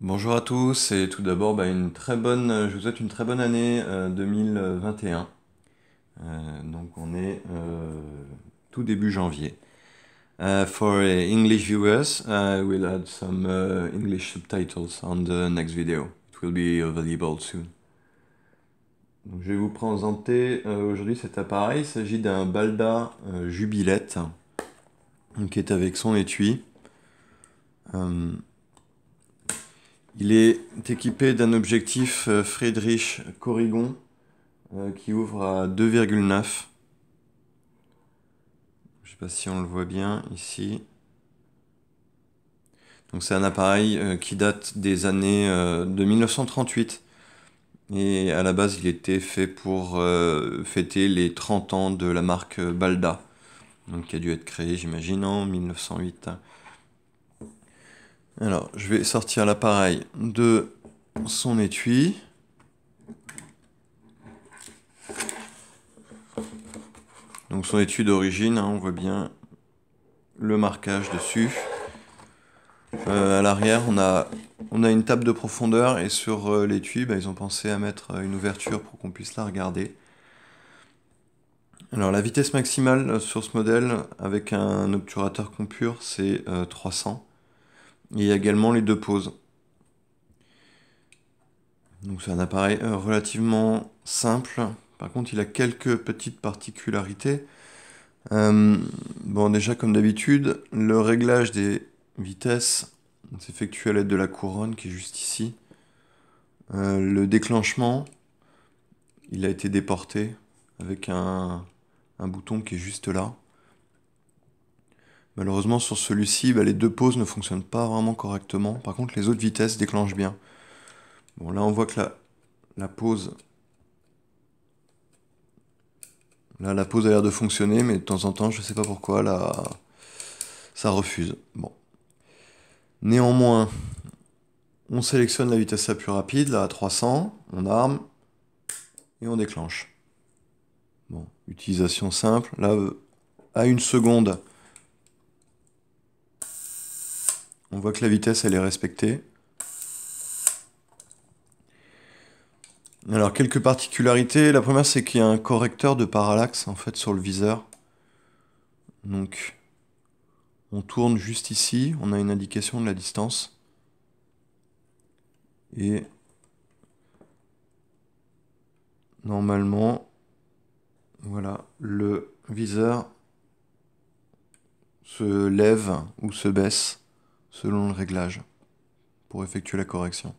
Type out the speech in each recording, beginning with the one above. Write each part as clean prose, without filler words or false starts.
Bonjour à tous et tout d'abord je vous souhaite une très bonne année 2021. Donc on est tout début janvier. For English viewers, I will add some English subtitles on the next video. It will be available soon. Donc, je vais vous présenter aujourd'hui cet appareil. Il s'agit d'un Balda Jubilette qui est avec son étui. Euh, il est équipé d'un objectif Friedrich Corrigon qui ouvre à 2,9. Je sais pas si on le voit bien ici. Donc c'est un appareil qui date des années de 1938. Et à la base, il était fait pour fêter les 30 ans de la marque Balda. Donc qui a dû être créé, j'imagine, en 1908. Alors, je vais sortir l'appareil de son étui. Donc son étui d'origine, hein, on voit bien le marquage dessus. À l'arrière, on a une table de profondeur et sur l'étui, ils ont pensé à mettre une ouverture pour qu'on puisse la regarder. Alors la vitesse maximale sur ce modèle avec un obturateur Compur, c'est 300. Et il y a également les deux pauses. Donc c'est un appareil relativement simple. Par contre, il a quelques petites particularités. Euh, bon, déjà comme d'habitude, le réglage des vitesses s'effectue à l'aide de la couronne qui est juste ici. Le déclenchement, il a été déporté avec un bouton qui est juste là. Malheureusement, sur celui-ci, les deux pauses ne fonctionnent pas vraiment correctement. Par contre, les autres vitesses déclenchent bien. Bon, là, on voit que la pause... Là, la pause a l'air de fonctionner, mais de temps en temps, je ne sais pas pourquoi, là, ça refuse. Bon. Néanmoins, on sélectionne la vitesse la plus rapide, là, à 300, on arme, et on déclenche. Bon, utilisation simple. Là, à 1 seconde, on voit que la vitesse, elle est respectée. Alors, quelques particularités. La première, c'est qu'il y a un correcteur de parallaxe, en fait, sur le viseur. Donc, on tourne juste ici. On a une indication de la distance. Et normalement, voilà, le viseur se lève ou se baisse selon le réglage pour effectuer la correction.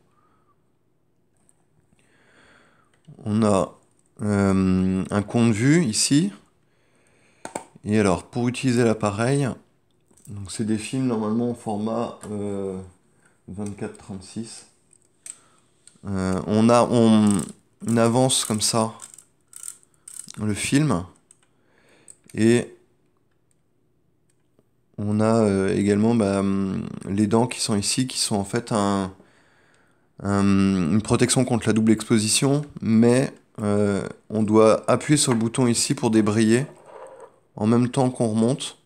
On a un compte de vue ici. Et alors, pour utiliser l'appareil, donc c'est des films normalement en format 24-36. On avance comme ça le film et on a également les dents qui sont ici, qui sont en fait une protection contre la double exposition, mais on doit appuyer sur le bouton ici pour débrayer en même temps qu'on remonte.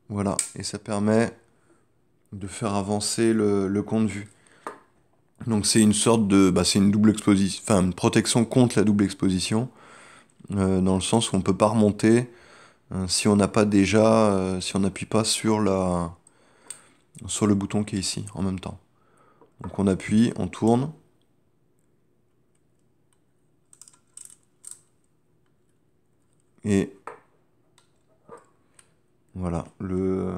Voilà, et ça permet de faire avancer le compte de vue. Donc c'est une sorte de, c'est une double exposition, enfin une protection contre la double exposition, dans le sens où on peut pas remonter si on n'a pas déjà, si on n'appuie pas sur sur le bouton qui est ici en même temps. Donc on appuie, on tourne. Et voilà, le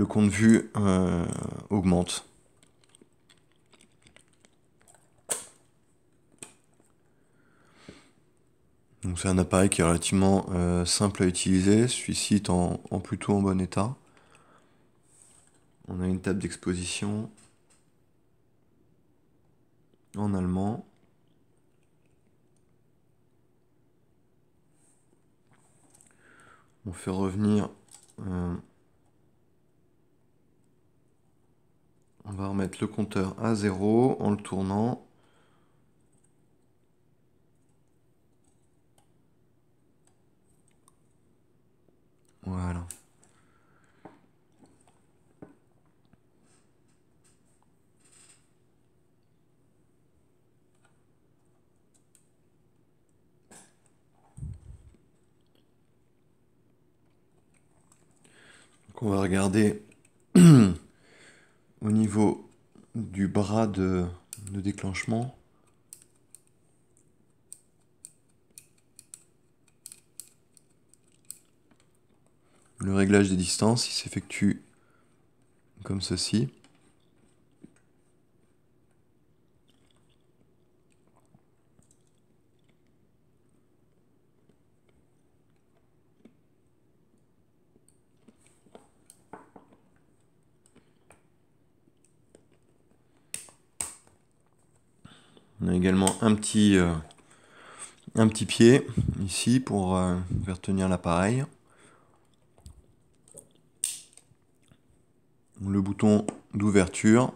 compte de vue augmente. Donc c'est un appareil qui est relativement simple à utiliser. Celui-ci est plutôt en bon état. On a une table d'exposition en allemand. On fait revenir. On va remettre le compteur à 0 en le tournant. Voilà. On va regarder au niveau du bras de déclenchement. Le réglage des distances, il s'effectue comme ceci. On a également un petit pied ici pour faire tenir l'appareil. Le bouton d'ouverture.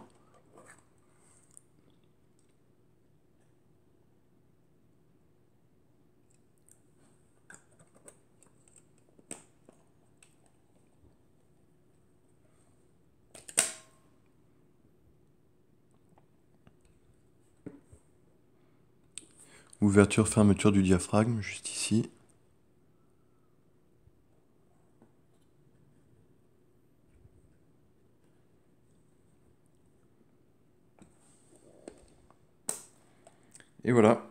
Ouverture, fermeture du diaphragme, juste ici. Et voilà.